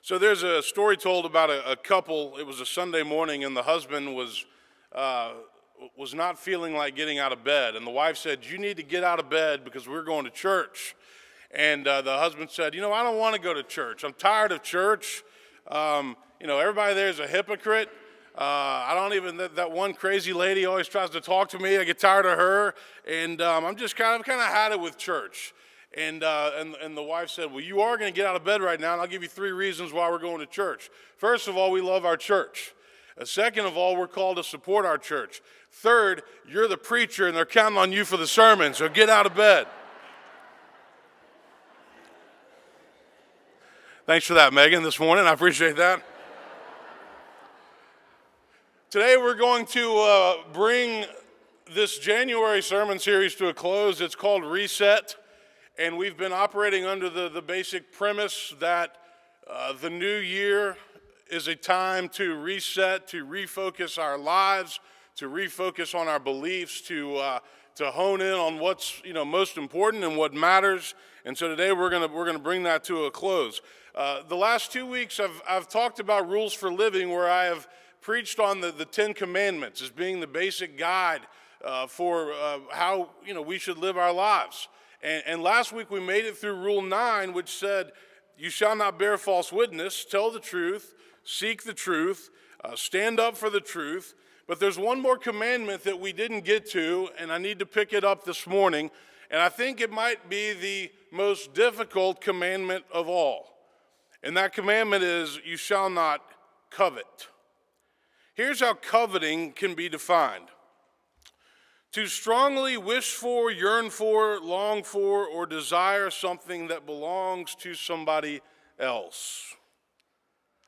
So there's a story told about a couple. It was a Sunday morning, and the husband was not feeling like getting out of bed. And the wife said, "You need to get out of bed because we're going to church." And the husband said, "I don't want to go to church. I'm tired of church. Everybody there is a hypocrite. I don't even, that one crazy lady always tries to talk to me. I get tired of her. And I'm just kind of had it with church." And the wife said, "Well, you are going to get out of bed right now, and I'll give you 3 reasons why we're going to church. First of all, we love our church. Second of all, we're called to support our church. Third, you're the preacher, and they're counting on you for the sermon, so get out of bed." Thanks for that, Megan, this morning. I appreciate that. Today we're going to bring this January sermon series to a close. It's called Reset, and we've been operating under the basic premise that the new year is a time to reset, to refocus our lives, to refocus on our beliefs, to hone in on what's most important and what matters. And so today we're gonna bring that to a close. The last 2 weeks I've talked about rules for living, where I have preached on the 10 Commandments as being the basic guide for how we should live our lives. And last week we made it through Rule 9, which said, "You shall not bear false witness, tell the truth, seek the truth, stand up for the truth." But there's one more commandment that we didn't get to, and I need to pick it up this morning. And I think it might be the most difficult commandment of all. And that commandment is, "You shall not covet." Here's how coveting can be defined: to strongly wish for, yearn for, long for, or desire something that belongs to somebody else.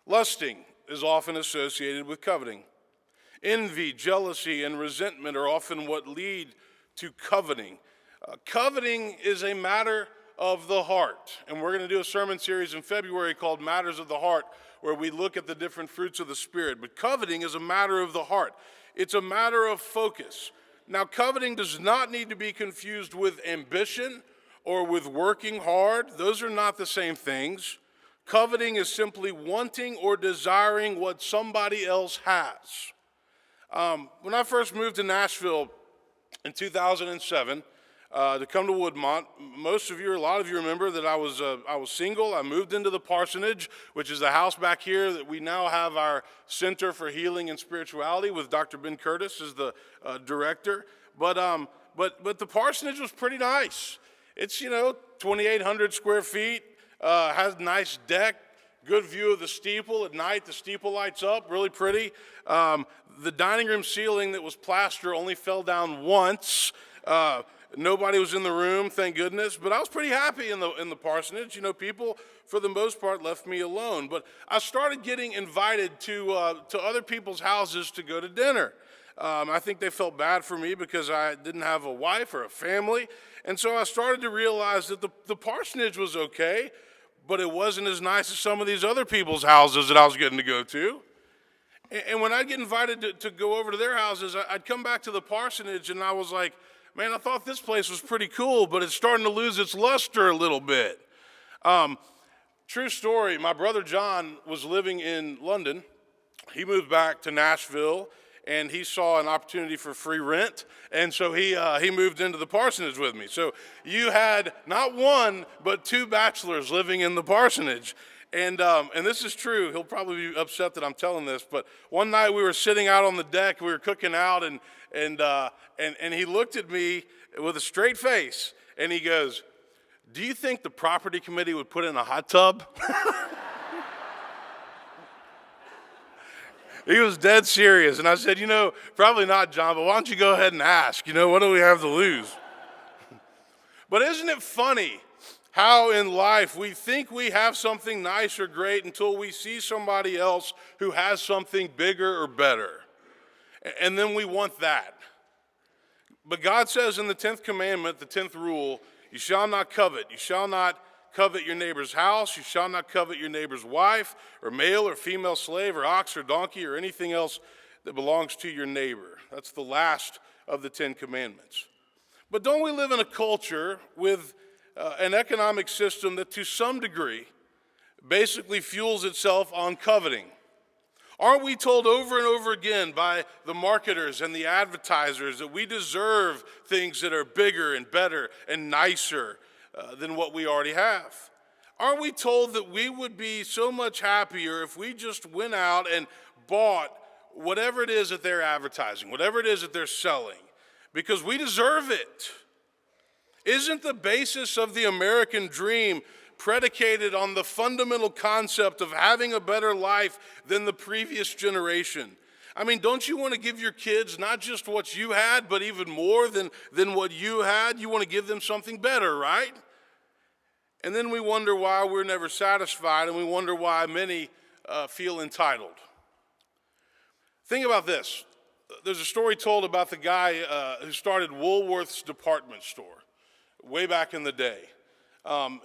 Lusting is often associated with coveting. Envy, jealousy, and resentment are often what lead to coveting. Coveting is a matter of the heart, and we're going to do a sermon series in February called Matters of the Heart, where we look at the different fruits of the Spirit. But coveting is a matter of the heart. It's a matter of focus. Now, coveting does not need to be confused with ambition or with working hard. Those are not the same things. Coveting is simply wanting or desiring what somebody else has. When I first moved to Nashville in 2007, to come to Woodmont, a lot of you remember that I was single. I moved into the parsonage, which is the house back here that we now have our Center for Healing and Spirituality with Dr. Ben Curtis as the director. But the parsonage was pretty nice. It's 2,800 square feet, has a nice deck, good view of the steeple at night. The steeple lights up, really pretty. The dining room ceiling that was plaster only fell down once. Nobody was in the room, thank goodness, but I was pretty happy in the parsonage. People, for the most part, left me alone. But I started getting invited to other people's houses to go to dinner. I think they felt bad for me because I didn't have a wife or a family. And so I started to realize that the parsonage was okay, but it wasn't as nice as some of these other people's houses that I was getting to go to. And when I'd get invited to go over to their houses, I'd come back to the parsonage and I was like, "Man, I thought this place was pretty cool, but it's starting to lose its luster a little bit." True story, my brother John was living in London. He moved back to Nashville, and he saw an opportunity for free rent, and so he moved into the parsonage with me. So you had not one, but 2 bachelors living in the parsonage. And this is true. He'll probably be upset that I'm telling this, but one night we were sitting out on the deck, we were cooking out, and he looked at me with a straight face, and he goes, "Do you think the property committee would put in a hot tub?" He was dead serious, and I said, "Probably not, John, but why don't you go ahead and ask? What do we have to lose?" But isn't it funny how in life we think we have something nice or great until we see somebody else who has something bigger or better, and then we want that. But God says in the 10th commandment, the 10th rule, "You shall not covet. You shall not covet your neighbor's house. You shall not covet your neighbor's wife or male or female slave or ox or donkey or anything else that belongs to your neighbor." That's the last of the 10 commandments. But don't we live in a culture with an economic system that to some degree basically fuels itself on coveting. Aren't we told over and over again by the marketers and the advertisers that we deserve things that are bigger and better and nicer than what we already have? Aren't we told that we would be so much happier if we just went out and bought whatever it is that they're advertising, whatever it is that they're selling, because we deserve it? Isn't the basis of the American dream predicated on the fundamental concept of having a better life than the previous generation? I mean, don't you want to give your kids not just what you had, but even more than what you had? You want to give them something better, right? And then we wonder why we're never satisfied, and we wonder why many feel entitled. Think about this. There's a story told about the guy who started Woolworth's department store way back in the day.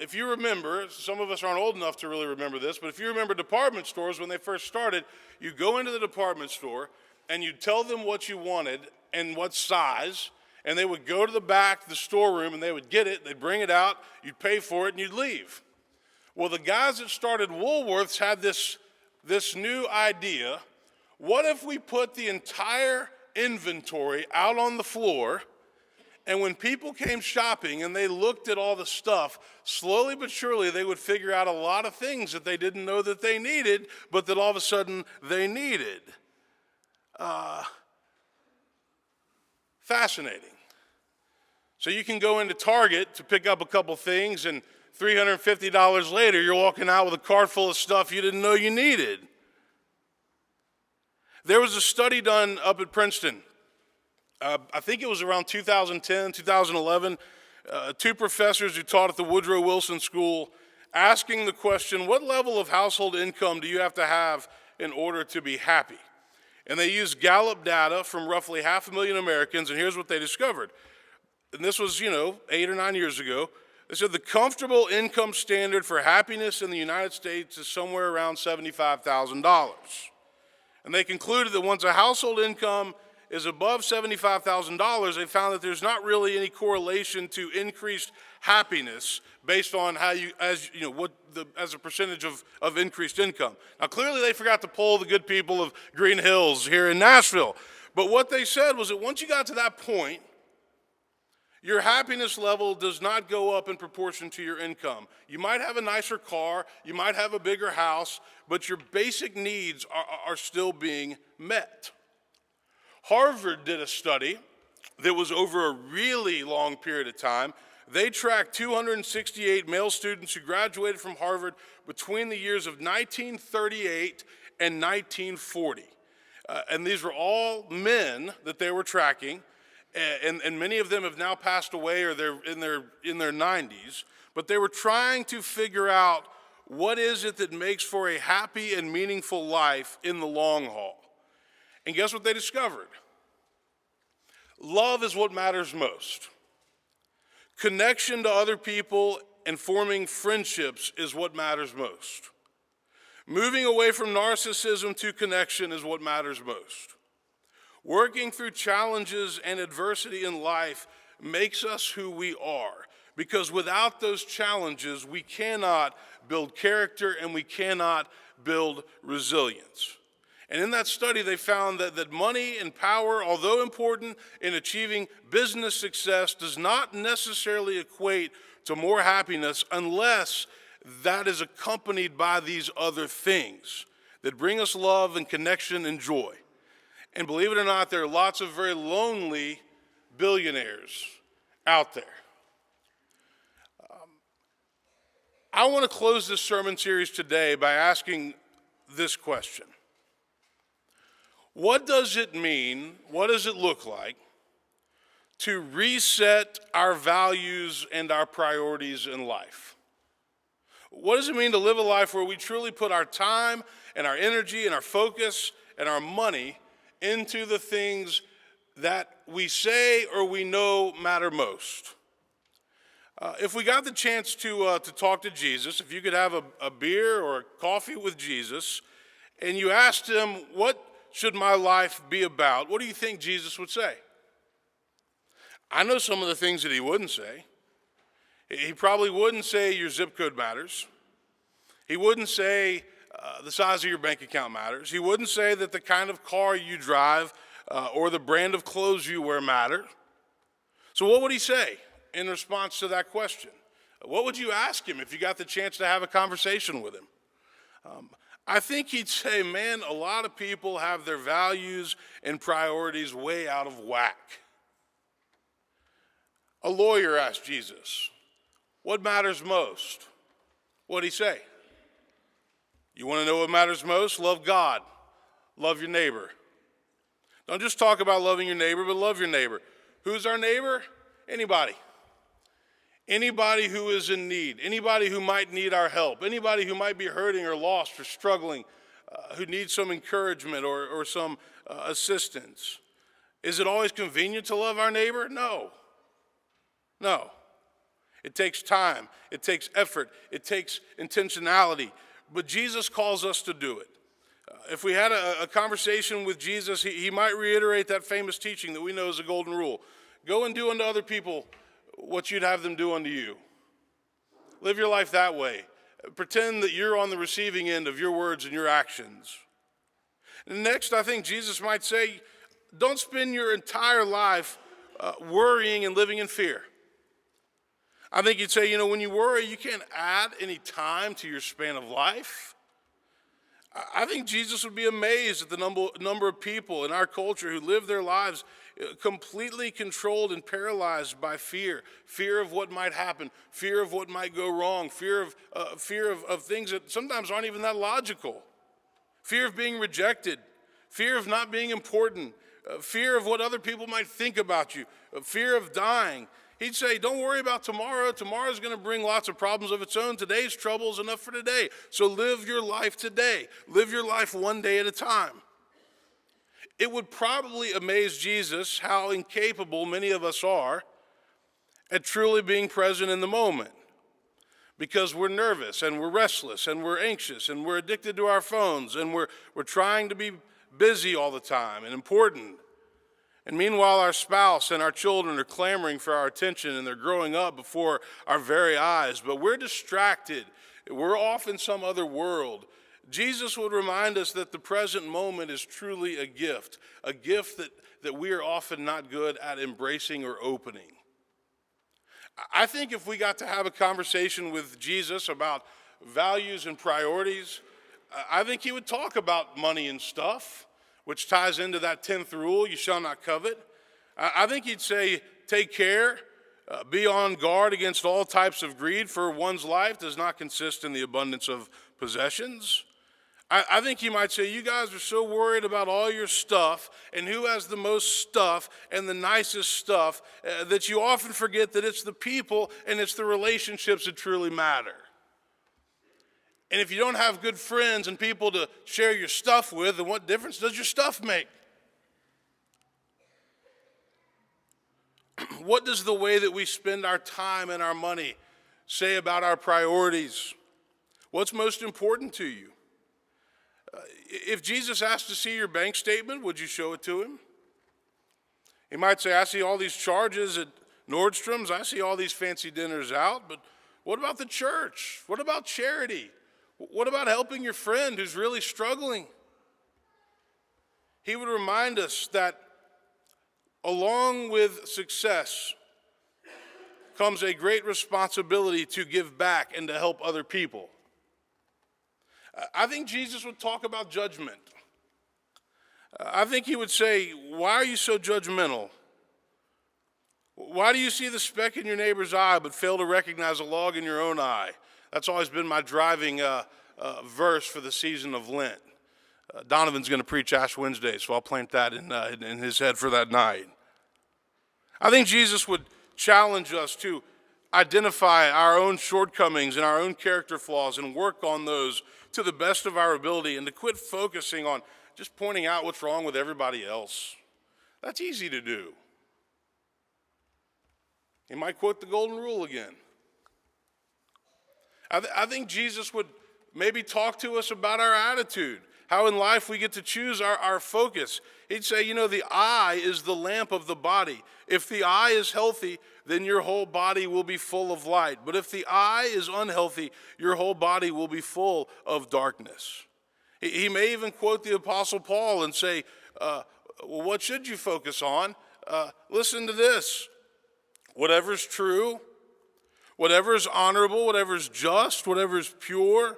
If you remember, some of us aren't old enough to really remember this, but if you remember department stores when they first started, you go into the department store and you tell them what you wanted and what size, and they would go to the back, the storeroom, and they would get it, they'd bring it out, you'd pay for it, and you'd leave. Well, the guys that started Woolworths had this new idea. What if we put the entire inventory out on the floor, and when people came shopping and they looked at all the stuff, slowly but surely they would figure out a lot of things that they didn't know that they needed, but that all of a sudden they needed. Fascinating. So you can go into Target to pick up a couple things, and $350 later you're walking out with a cart full of stuff you didn't know you needed. There was a study done up at Princeton. I think it was around 2010, 2011, two professors who taught at the Woodrow Wilson School asking the question, what level of household income do you have to have in order to be happy? And they used Gallup data from roughly 500,000 Americans, and here's what they discovered. And this was, 8 or 9 years ago. They said the comfortable income standard for happiness in the United States is somewhere around $75,000. And they concluded that once a household income is above $75,000, they found that there's not really any correlation to increased happiness based on how as a percentage of increased income. Now, clearly they forgot to poll the good people of Green Hills here in Nashville. But what they said was that once you got to that point, your happiness level does not go up in proportion to your income. You might have a nicer car, you might have a bigger house, but your basic needs are still being met. Harvard did a study that was over a really long period of time. They tracked 268 male students who graduated from Harvard between the years of 1938 and 1940. And these were all men that they were tracking, and many of them have now passed away or they're in their 90s. But they were trying to figure out what is it that makes for a happy and meaningful life in the long haul. And guess what they discovered? Love is what matters most. Connection to other people and forming friendships is what matters most. Moving away from narcissism to connection is what matters most. Working through challenges and adversity in life makes us who we are, because without those challenges, we cannot build character and we cannot build resilience. And in that study, they found that money and power, although important in achieving business success, does not necessarily equate to more happiness unless that is accompanied by these other things that bring us love and connection and joy. And believe it or not, there are lots of very lonely billionaires out there. I want to close this sermon series today by asking this question. What does it mean, what does it look like to reset our values and our priorities in life? What does it mean to live a life where we truly put our time and our energy and our focus and our money into the things that we say or we know matter most? If we got the chance to talk to Jesus, if you could have a beer or a coffee with Jesus, and you asked him, what should my life be about? What do you think Jesus would say? I know some of the things that he wouldn't say. He probably wouldn't say your zip code matters. He wouldn't say the size of your bank account matters. He wouldn't say that the kind of car you drive or the brand of clothes you wear matter. So what would he say in response to that question? What would you ask him if you got the chance to have a conversation with him? I think he'd say, man, a lot of people have their values and priorities way out of whack. A lawyer asked Jesus, what matters most? What'd he say? You want to know what matters most? Love God. Love your neighbor. Don't just talk about loving your neighbor, but love your neighbor. Who's our neighbor? Anybody. Anybody who is in need. Anybody who might need our help. Anybody who might be hurting or lost or struggling, who needs some encouragement or some assistance. Is it always convenient to love our neighbor? No. No. It takes time. It takes effort. It takes intentionality. But Jesus calls us to do it. If we had a conversation with Jesus, he might reiterate that famous teaching that we know is a golden rule. Go and do unto other people what you'd have them do unto you. Live your life that way. Pretend that you're on the receiving end of your words and your actions. And next, I think Jesus might say, don't spend your entire life worrying and living in fear. I think he'd say, when you worry, you can't add any time to your span of life. I think Jesus would be amazed at the number of people in our culture who live their lives completely controlled and paralyzed by fear. Fear of what might happen, fear of what might go wrong, fear of things that sometimes aren't even that logical. Fear of being rejected, fear of not being important, fear of what other people might think about you, fear of dying. He'd say, don't worry about tomorrow. Tomorrow's going to bring lots of problems of its own. Today's trouble is enough for today. So live your life today. Live your life one day at a time. It would probably amaze Jesus how incapable many of us are at truly being present in the moment. Because we're nervous and we're restless and we're anxious and we're addicted to our phones and we're trying to be busy all the time and important. And meanwhile, our spouse and our children are clamoring for our attention and they're growing up before our very eyes. But we're distracted. We're off in some other world. Jesus would remind us that the present moment is truly a gift that we are often not good at embracing or opening. I think if we got to have a conversation with Jesus about values and priorities, I think he would talk about money and stuff, which ties into that 10th rule, you shall not covet. I think he'd say, take care, be on guard against all types of greed, for one's life does not consist in the abundance of possessions. I think he might say, you guys are so worried about all your stuff and who has the most stuff and the nicest stuff that you often forget that it's the people and it's the relationships that truly matter. And if you don't have good friends and people to share your stuff with, then what difference does your stuff make? What does the way that we spend our time and our money say about our priorities? What's most important to you? If Jesus asked to see your bank statement, would you show it to him? He might say, I see all these charges at Nordstrom's. I see all these fancy dinners out. But what about the church? What about charity? What about helping your friend who's really struggling? He would remind us that along with success comes a great responsibility to give back and to help other people. I think Jesus would talk about judgment. I think he would say, why are you so judgmental? Why do you see the speck in your neighbor's eye but fail to recognize a log in your own eye? That's always been my driving verse for the season of Lent. Donovan's going to preach Ash Wednesday, so I'll plant that in his head for that night. I think Jesus would challenge us to identify our own shortcomings and our own character flaws and work on those to the best of our ability and to quit focusing on just pointing out what's wrong with everybody else. That's easy to do. He might quote the golden rule again. I think Jesus would maybe talk to us about our attitude, how in life we get to choose our focus. He'd say, the eye is the lamp of the body. If the eye is healthy, then your whole body will be full of light. But if the eye is unhealthy, your whole body will be full of darkness. He may even quote the Apostle Paul and say, well, what should you focus on? Listen to this. Whatever is true, whatever is honorable, whatever is just, whatever is pure,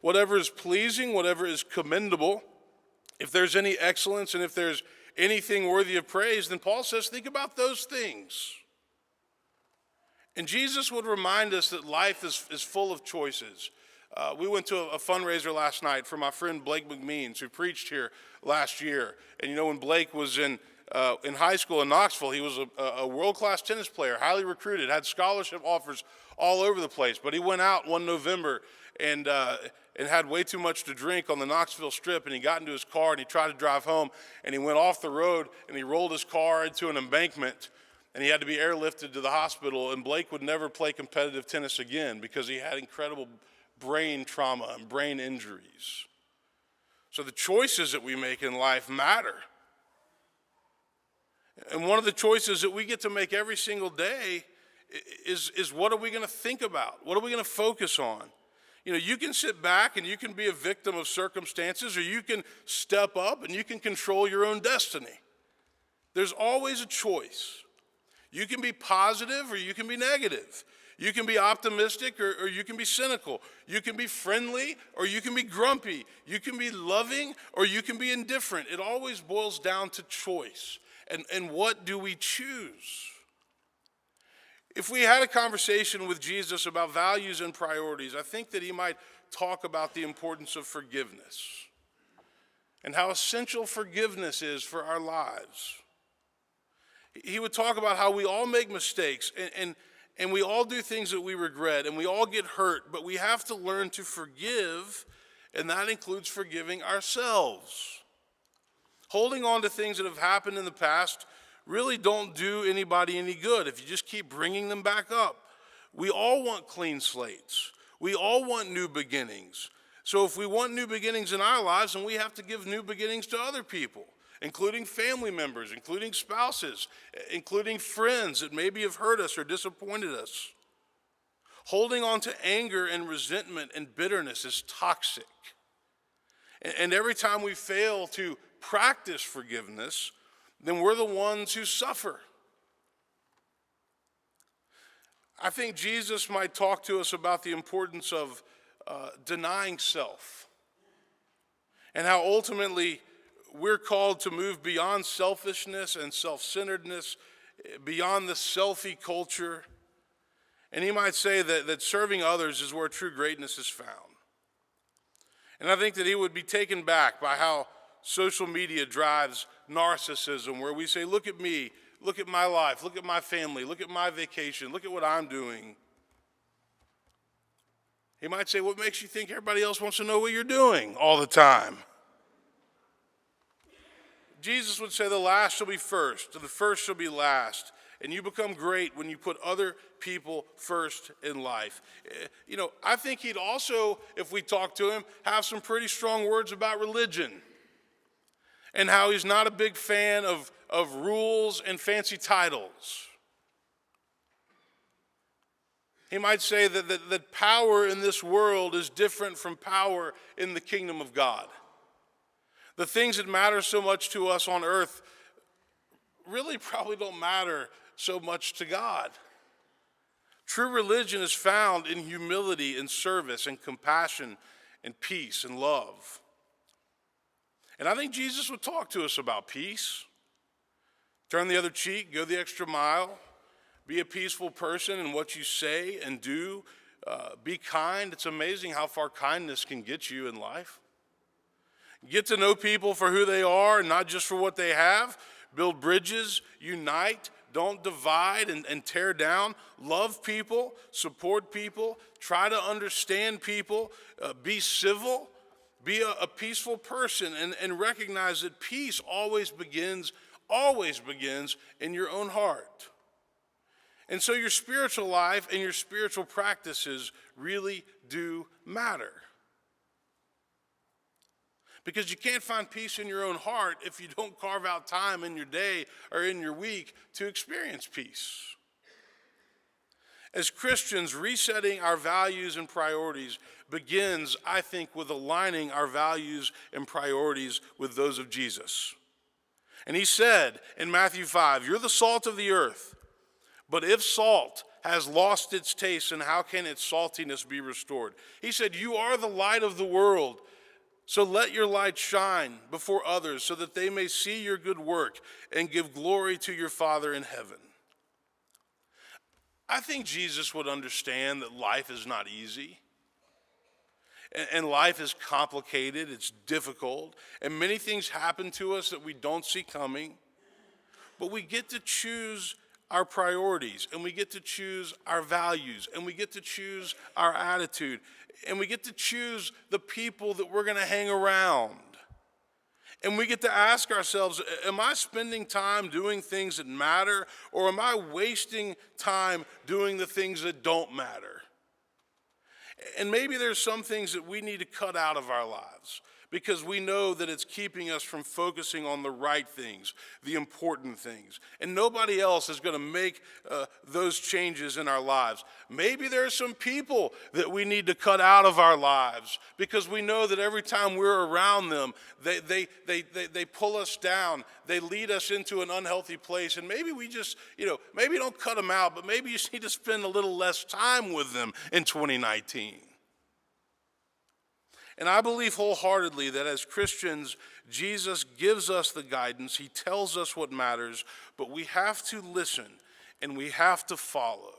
whatever is pleasing, whatever is commendable, if there's any excellence and if there's anything worthy of praise, then Paul says, think about those things. And Jesus would remind us that life is full of choices. We went to a fundraiser last night for my friend Blake McMeans, who preached here last year. And when Blake was in high school in Knoxville, he was a world-class tennis player, highly recruited, had scholarship offers all over the place. But he went out one November and had way too much to drink on the Knoxville Strip, and he got into his car and he tried to drive home, and he went off the road and he rolled his car into an embankment, and he had to be airlifted to the hospital. And Blake would never play competitive tennis again because he had incredible brain trauma and brain injuries. So the choices that we make in life matter. And one of the choices that we get to make every single day is what are we going to think about? What are we going to focus on? You can sit back and you can be a victim of circumstances, or you can step up and you can control your own destiny. There's always a choice. You can be positive or you can be negative. You can be optimistic or you can be cynical. You can be friendly or you can be grumpy. You can be loving or you can be indifferent. It always boils down to choice. And what do we choose? If we had a conversation with Jesus about values and priorities, I think that he might talk about the importance of forgiveness and how essential forgiveness is for our lives. He would talk about how we all make mistakes and we all do things that we regret and we all get hurt, but we have to learn to forgive, and that includes forgiving ourselves. Holding on to things that have happened in the past really don't do anybody any good if you just keep bringing them back up. We all want clean slates. We all want new beginnings. So if we want new beginnings in our lives, then we have to give new beginnings to other people, including family members, including spouses, including friends that maybe have hurt us or disappointed us. Holding on to anger and resentment and bitterness is toxic. And every time we fail to practice forgiveness, then we're the ones who suffer. I think Jesus might talk to us about the importance of denying self and how ultimately we're called to move beyond selfishness and self-centeredness, beyond the selfie culture. And he might say that serving others is where true greatness is found. And I think that he would be taken back by how social media drives narcissism, where we say, look at me, look at my life, look at my family, look at my vacation, look at what I'm doing. He might say, what makes you think everybody else wants to know what you're doing all the time? Jesus would say the last shall be first, and the first shall be last. And you become great when you put other people first in life. I think he'd also, if we talk to him, have some pretty strong words about religion and how he's not a big fan of rules and fancy titles. He might say that power in this world is different from power in the kingdom of God. The things that matter so much to us on earth really probably don't matter so much to God. True religion is found in humility and service and compassion and peace and love. And I think Jesus would talk to us about peace. Turn the other cheek, go the extra mile, be a peaceful person in what you say and do. Be kind. It's amazing how far kindness can get you in life. Get to know people for who they are and not just for what they have. Build bridges, unite, don't divide and tear down. Love people, support people, try to understand people, be civil, be a peaceful person, and recognize that peace always begins in your own heart. And so your spiritual life and your spiritual practices really do matter. Because you can't find peace in your own heart if you don't carve out time in your day or in your week to experience peace. As Christians, resetting our values and priorities begins, I think, with aligning our values and priorities with those of Jesus. And he said in Matthew 5, "You're the salt of the earth, but if salt has lost its taste, then how can its saltiness be restored?" He said, "You are the light of the world, so let your light shine before others so that they may see your good work and give glory to your Father in heaven." I think Jesus would understand that life is not easy. And life is complicated, it's difficult, and many things happen to us that we don't see coming. But we get to choose our priorities, and we get to choose our values, and we get to choose our attitude, and we get to choose the people that we're going to hang around. And we get to ask ourselves, am I spending time doing things that matter, or am I wasting time doing the things that don't matter? And maybe there's some things that we need to cut out of our lives because we know that it's keeping us from focusing on the right things, the important things. And nobody else is going to make those changes in our lives. Maybe there are some people that we need to cut out of our lives because we know that every time we're around them, they pull us down. They lead us into an unhealthy place. And maybe we just, maybe don't cut them out, but maybe you just need to spend a little less time with them in 2019. And I believe wholeheartedly that as Christians, Jesus gives us the guidance. He tells us what matters, but we have to listen and we have to follow.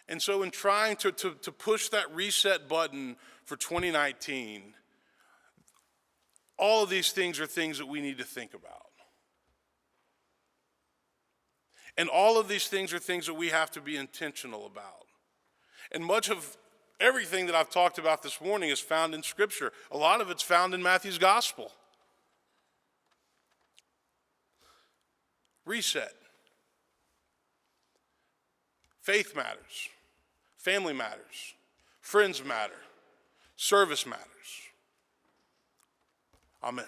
And so in trying to push that reset button for 2019, all of these things are things that we need to think about. And all of these things are things that we have to be intentional about. And much of everything that I've talked about this morning is found in Scripture. A lot of it's found in Matthew's gospel. Reset. Faith matters. Family matters. Friends matter. Service matters. Amen.